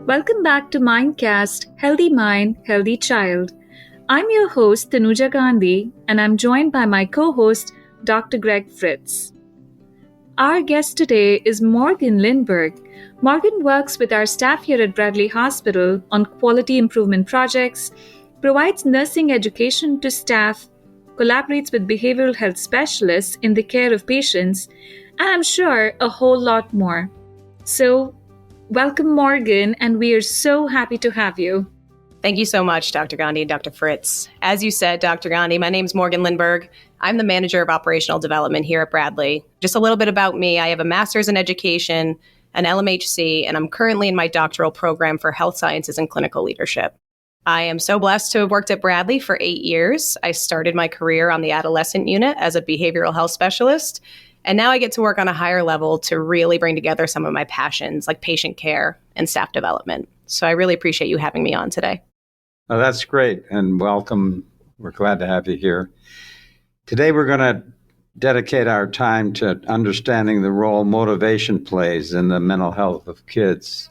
Welcome back to Mindcast Healthy Mind, Healthy Child. I'm your host, Tanuja Gandhi, and I'm joined by my co host, Dr. Greg Fritz. Our guest today is Morgan Lindberg. Morgan works with our staff here at Bradley Hospital on quality improvement projects, provides nursing education to staff, collaborates with behavioral health specialists in the care of patients, and I'm sure a whole lot more. So, welcome, Morgan, and we are so happy to have you. Thank you so much, Dr. Gandhi and Dr. Fritz. As you said, Dr. Gandhi, my name is Morgan Lindberg. I'm the Manager of Operational Development here at Bradley. Just a little bit about me. I have a master's in education, an LMHC, and I'm currently in my doctoral program for health sciences and clinical leadership. I am so blessed to have worked at Bradley for 8 years. I started my career on the adolescent unit as a behavioral health specialist, and now I get to work on a higher level to really bring together some of my passions like patient care and staff development. So I really appreciate you having me on today. Oh, that's great, and welcome. We're glad to have you here. Today we're going to dedicate our time to understanding the role motivation plays in the mental health of kids.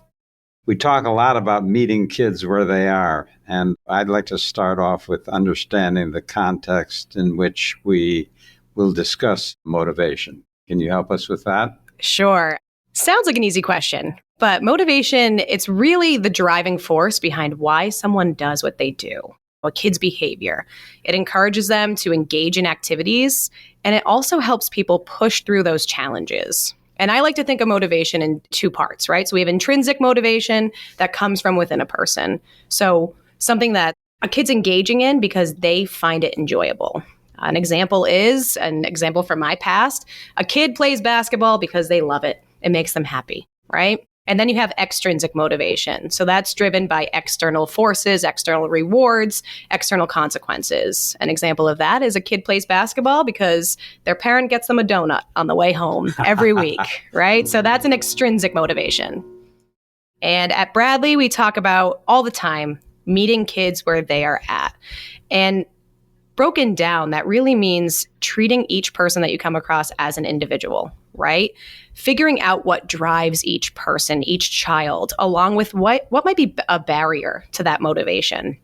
We talk a lot about meeting kids where they are, and I'd like to start off with understanding the context in which we will discuss motivation. Can you help us with that? Sure. Sounds like an easy question, but motivation, it's really the driving force behind why someone does what they do, a kid's behavior. It encourages them to engage in activities, and it also helps people push through those challenges. And I like to think of motivation in two parts, right? So we have intrinsic motivation that comes from within a person. So something that a kid's engaging in because they find it enjoyable. An example from my past, a kid plays basketball because they love it. It makes them happy, right? And then you have extrinsic motivation. So that's driven by external forces, external rewards, external consequences. An example of that is a kid plays basketball because their parent gets them a donut on the way home every week, right? So that's an extrinsic motivation. And at Bradley, we talk about all the time meeting kids where they are at. And broken down, that really means treating each person that you come across as an individual, right? Figuring out what drives each person, each child, along with what might be a barrier to that motivation.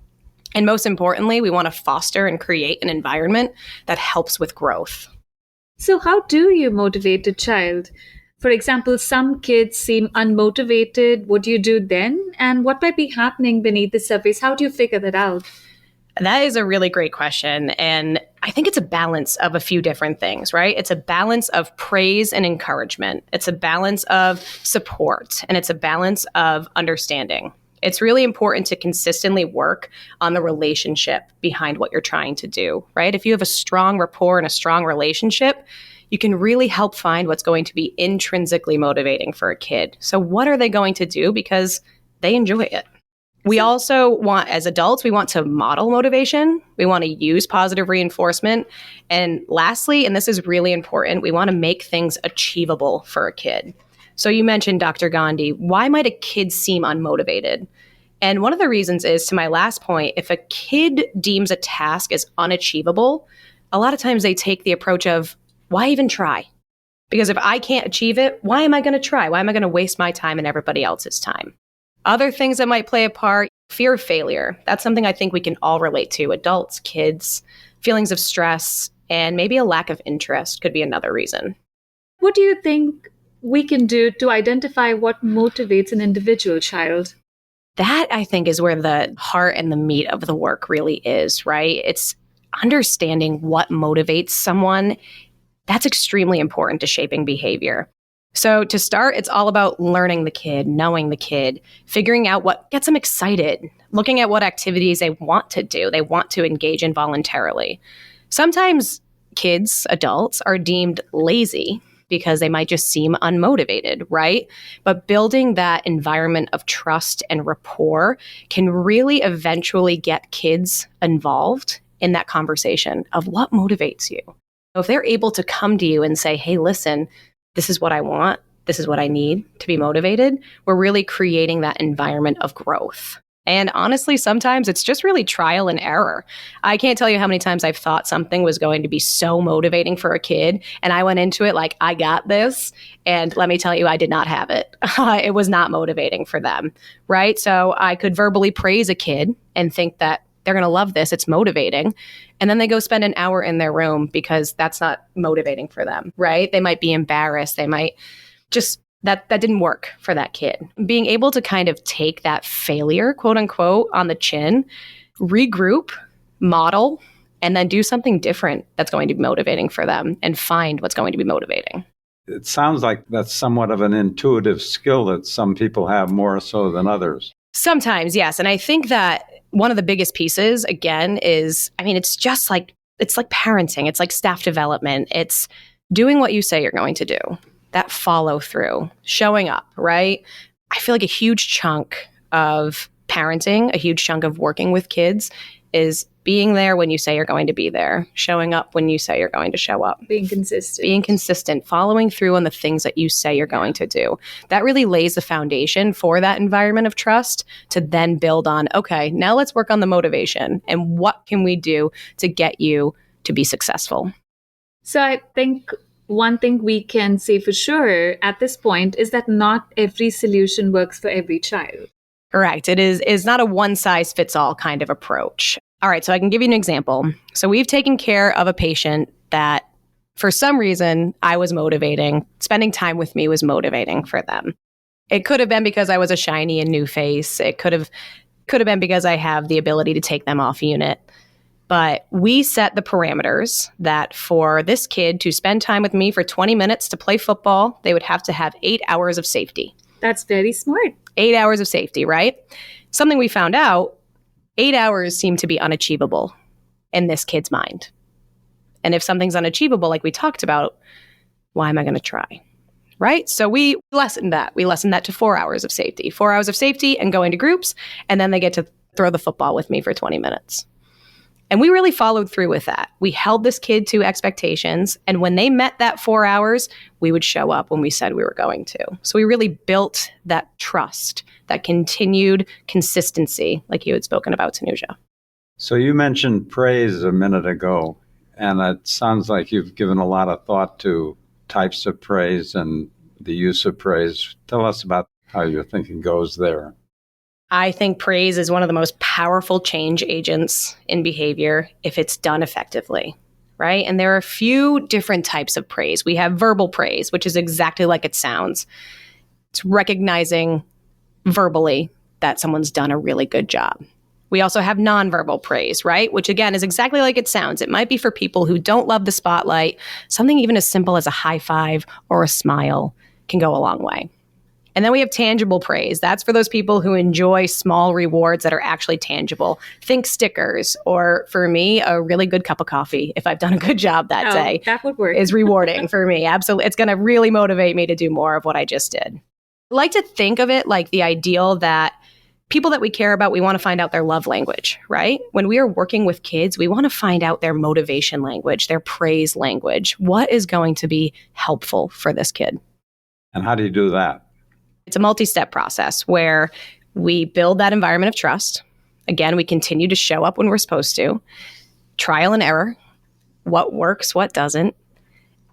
And most importantly, we want to foster and create an environment that helps with growth. So, how do you motivate a child? For example, some kids seem unmotivated. What do you do then? And what might be happening beneath the surface? How do you figure that out? That is a really great question. And I think it's a balance of a few different things, right? It's a balance of praise and encouragement. It's a balance of support, and it's a balance of understanding. It's really important to consistently work on the relationship behind what you're trying to do, right? If you have a strong rapport and a strong relationship, you can really help find what's going to be intrinsically motivating for a kid. So what are they going to do because they enjoy it? We also want, as adults, we want to model motivation. We want to use positive reinforcement. And lastly, and this is really important, we want to make things achievable for a kid. So you mentioned, Dr. Gandhi, why might a kid seem unmotivated? And one of the reasons is, to my last point, if a kid deems a task as unachievable, a lot of times they take the approach of, why even try? Because if I can't achieve it, why am I going to try? Why am I going to waste my time and everybody else's time? Other things that might play a part, fear of failure. That's something I think we can all relate to. Adults, kids, feelings of stress, and maybe a lack of interest could be another reason. What do you think we can do to identify what motivates an individual child? That, I think, is where the heart and the meat of the work really is, right? It's understanding what motivates someone. That's extremely important to shaping behavior. So to start, it's all about learning the kid, knowing the kid, figuring out what gets them excited, looking at what activities they want to do, they want to engage in voluntarily. Sometimes kids, adults, are deemed lazy because they might just seem unmotivated, right? But building that environment of trust and rapport can really eventually get kids involved in that conversation of what motivates you. If they're able to come to you and say, hey, listen, this is what I want, this is what I need to be motivated, we're really creating that environment of growth. And honestly, sometimes it's just really trial and error. I can't tell you how many times I've thought something was going to be so motivating for a kid, and I went into it like, I got this. And let me tell you, I did not have it. It was not motivating for them, right? So I could verbally praise a kid and think that they're going to love this. It's motivating. And then they go spend an hour in their room because that's not motivating for them, right? They might be embarrassed. They might just that didn't work for that kid. Being able to kind of take that failure, quote unquote, on the chin, regroup, model, and then do something different that's going to be motivating for them and find what's going to be motivating. It sounds like that's somewhat of an intuitive skill that some people have more so than others. Sometimes, yes. And I think that one of the biggest pieces, again, is, it's like parenting. It's like staff development. It's doing what you say you're going to do. That follow through, showing up, right? I feel like a huge chunk of parenting, a huge chunk of working with kids is being there when you say you're going to be there, showing up when you say you're going to show up. Being consistent, following through on the things that you say you're going to do. That really lays the foundation for that environment of trust to then build on, okay, now let's work on the motivation and what can we do to get you to be successful. So I think one thing we can say for sure at this point is that not every solution works for every child. Correct. It is not a one-size-fits-all kind of approach. All right, so I can give you an example. So we've taken care of a patient that for some reason I was motivating. Spending time with me was motivating for them. It could have been because I was a shiny and new face. It could have been because I have the ability to take them off unit. But we set the parameters that for this kid to spend time with me for 20 minutes to play football, they would have to have 8 hours of safety. That's very smart. 8 hours of safety, right? Something we found out, 8 hours seem to be unachievable in this kid's mind. And if something's unachievable, like we talked about, why am I going to try? Right? So we lessened that. We lessened that to 4 hours of safety. 4 hours of safety and going to groups, and then they get to throw the football with me for 20 minutes. And we really followed through with that. We held this kid to expectations. And when they met that 4 hours, we would show up when we said we were going to. So we really built that trust, that continued consistency, like you had spoken about, Tanuja. So you mentioned praise a minute ago, and it sounds like you've given a lot of thought to types of praise and the use of praise. Tell us about how your thinking goes there. I think praise is one of the most powerful change agents in behavior if it's done effectively, right? And there are a few different types of praise. We have verbal praise, which is exactly like it sounds. It's recognizing verbally that someone's done a really good job. We also have nonverbal praise, right? Which again is exactly like it sounds. It might be for people who don't love the spotlight. Something even as simple as a high five or a smile can go a long way. And then we have tangible praise. That's for those people who enjoy small rewards that are actually tangible. Think stickers, or for me, a really good cup of coffee, if I've done a good job that day. That would work. Is rewarding for me. Absolutely. It's going to really motivate me to do more of what I just did. I like to think of it like the ideal that people that we care about, we want to find out their love language, right? When we are working with kids, we want to find out their motivation language, their praise language. What is going to be helpful for this kid? And how do you do that? It's a multi-step process where we build that environment of trust. Again, we continue to show up when we're supposed to. Trial and error. What works, what doesn't.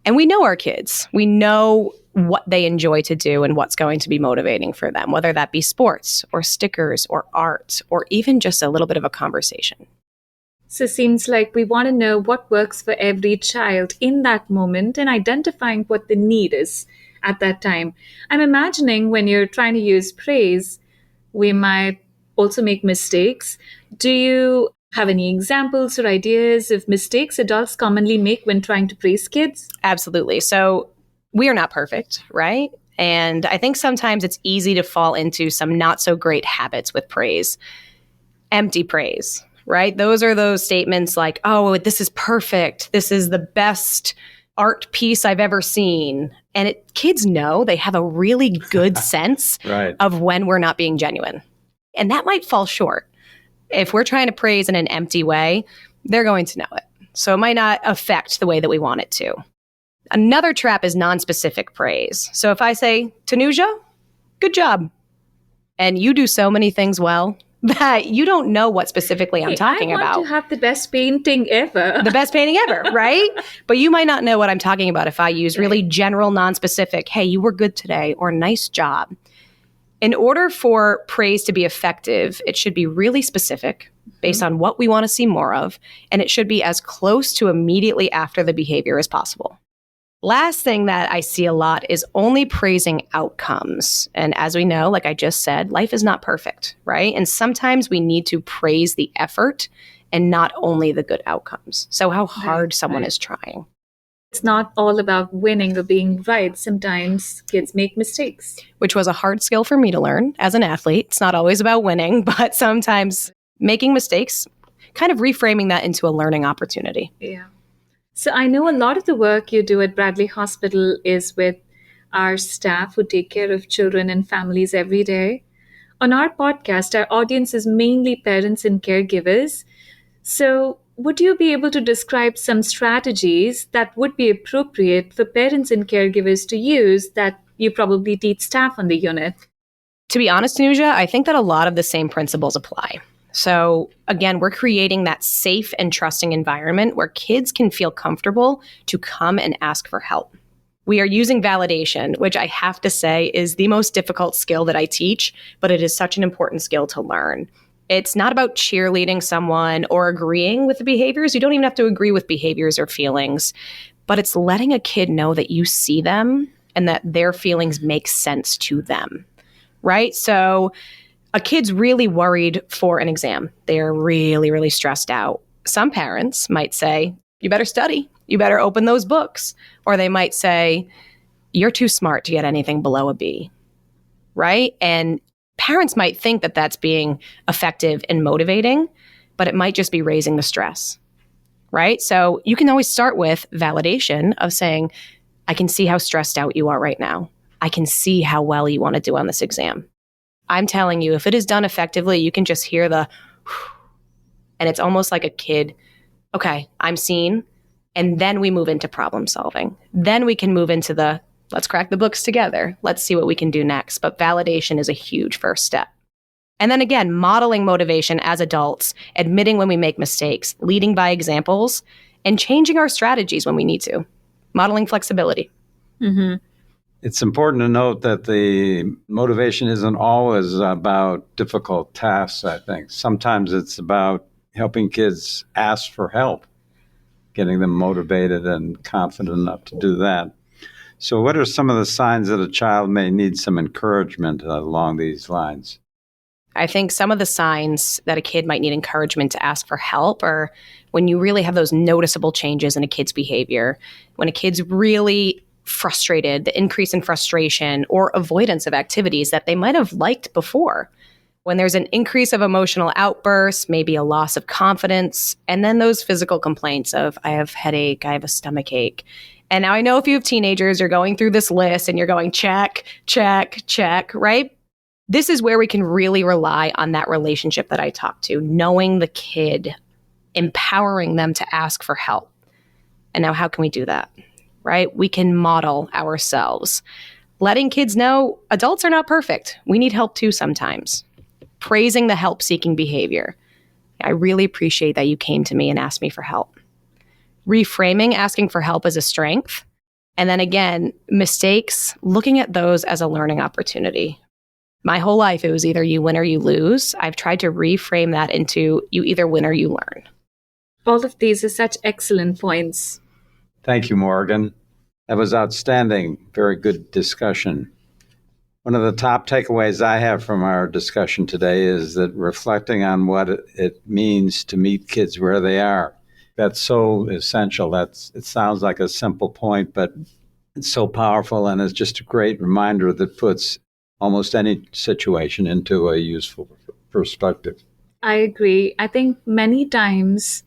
And we know our kids. We know what they enjoy to do and what's going to be motivating for them, whether that be sports or stickers or art or even just a little bit of a conversation. So it seems like we want to know what works for every child in that moment and identifying what the need is at that time. I'm imagining when you're trying to use praise, we might also make mistakes. Do you have any examples or ideas of mistakes adults commonly make when trying to praise kids? Absolutely. So we are not perfect, right? And I think sometimes it's easy to fall into some not so great habits with praise. Empty praise, right? Those are those statements like, oh, this is perfect. This is the best art piece I've ever seen. And kids know, they have a really good sense Right. of when we're not being genuine. And that might fall short. If we're trying to praise in an empty way, they're going to know it. So it might not affect the way that we want it to. Another trap is non-specific praise. So if I say, Tanuja, good job. And you do so many things well, that you don't know what specifically I'm talking about. I want to have the best painting ever. The best painting ever, right? But you might not know what I'm talking about if I use really general, non-specific, hey, you were good today, or nice job. In order for praise to be effective, it should be really specific based on what we want to see more of, and it should be as close to immediately after the behavior as possible. Last thing that I see a lot is only praising outcomes. And as we know, like I just said, life is not perfect, right? And sometimes we need to praise the effort and not only the good outcomes. So how hard someone is trying. It's not all about winning or being right. Sometimes kids make mistakes. Which was a hard skill for me to learn as an athlete. It's not always about winning, but sometimes making mistakes, kind of reframing that into a learning opportunity. Yeah. So I know a lot of the work you do at Bradley Hospital is with our staff who take care of children and families every day. On our podcast, our audience is mainly parents and caregivers. So would you be able to describe some strategies that would be appropriate for parents and caregivers to use that you probably teach staff on the unit? To be honest, Tanuja, I think that a lot of the same principles apply. So again, we're creating that safe and trusting environment where kids can feel comfortable to come and ask for help. We are using validation, which I have to say is the most difficult skill that I teach, but it is such an important skill to learn. It's not about cheerleading someone or agreeing with the behaviors. You don't even have to agree with behaviors or feelings, but it's letting a kid know that you see them and that their feelings make sense to them, right? So a kid's really worried for an exam. They're really, really stressed out. Some parents might say, you better study. You better open those books. Or they might say, you're too smart to get anything below a B, right? And parents might think that that's being effective and motivating, but it might just be raising the stress, right? So you can always start with validation of saying, I can see how stressed out you are right now. I can see how well you want to do on this exam. I'm telling you, if it is done effectively, you can just hear the, and it's almost like a kid, okay, I'm seen. And then we move into problem solving. Then we can move into the, let's crack the books together. Let's see what we can do next. But validation is a huge first step. And then again, modeling motivation as adults, admitting when we make mistakes, leading by examples, and changing our strategies when we need to. Modeling flexibility. Mm-hmm. It's important to note that the motivation isn't always about difficult tasks, I think. Sometimes it's about helping kids ask for help, getting them motivated and confident enough to do that. So what are some of the signs that a child may need some encouragement along these lines? I think some of the signs that a kid might need encouragement to ask for help are when you really have those noticeable changes in a kid's behavior, when a kid's really frustrated, the increase in frustration or avoidance of activities that they might have liked before. When there's an increase of emotional outbursts, maybe a loss of confidence, and then those physical complaints of, I have headache, I have a stomach ache. And now I know if you have teenagers, you're going through this list and you're going check, check, check, right? This is where we can really rely on that relationship that I talked to, knowing the kid, empowering them to ask for help. And now how can we do that? Right? We can model ourselves, letting kids know adults are not perfect. We need help too sometimes. Praising the help-seeking behavior. I really appreciate that you came to me and asked me for help. Reframing asking for help as a strength. And then again, mistakes, looking at those as a learning opportunity. My whole life, it was either you win or you lose. I've tried to reframe that into you either win or you learn. All of these are such excellent points. Thank you, Morgan. That was outstanding. Very good discussion. One of the top takeaways I have from our discussion today is that reflecting on what it means to meet kids where they are. That's so essential. It sounds like a simple point, but it's so powerful, and it's just a great reminder that puts almost any situation into a useful perspective. I agree. I think many times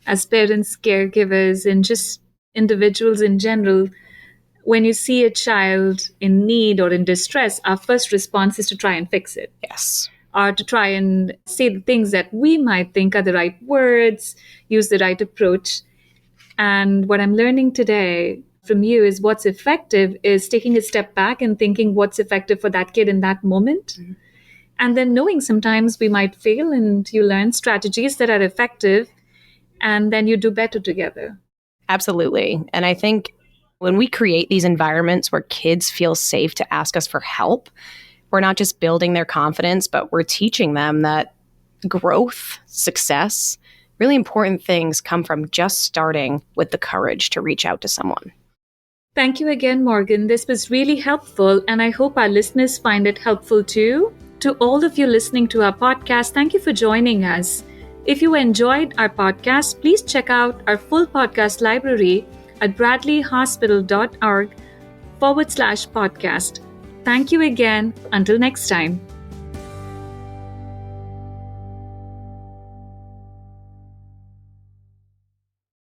as parents, caregivers, and just individuals in general, when you see a child in need or in distress, our first response is to try and fix it. Yes. Or to try and say the things that we might think are the right words, use the right approach. And what I'm learning today from you is what's effective is taking a step back and thinking what's effective for that kid in that moment. Mm-hmm. And then knowing sometimes we might fail and you learn strategies that are effective and then you do better together. Absolutely. And I think when we create these environments where kids feel safe to ask us for help, we're not just building their confidence, but we're teaching them that growth, success, really important things come from just starting with the courage to reach out to someone. Thank you again, Morgan. This was really helpful, and I hope our listeners find it helpful too. To all of you listening to our podcast, thank you for joining us. If you enjoyed our podcast, please check out our full podcast library at bradleyhospital.org/podcast. Thank you again. Until next time.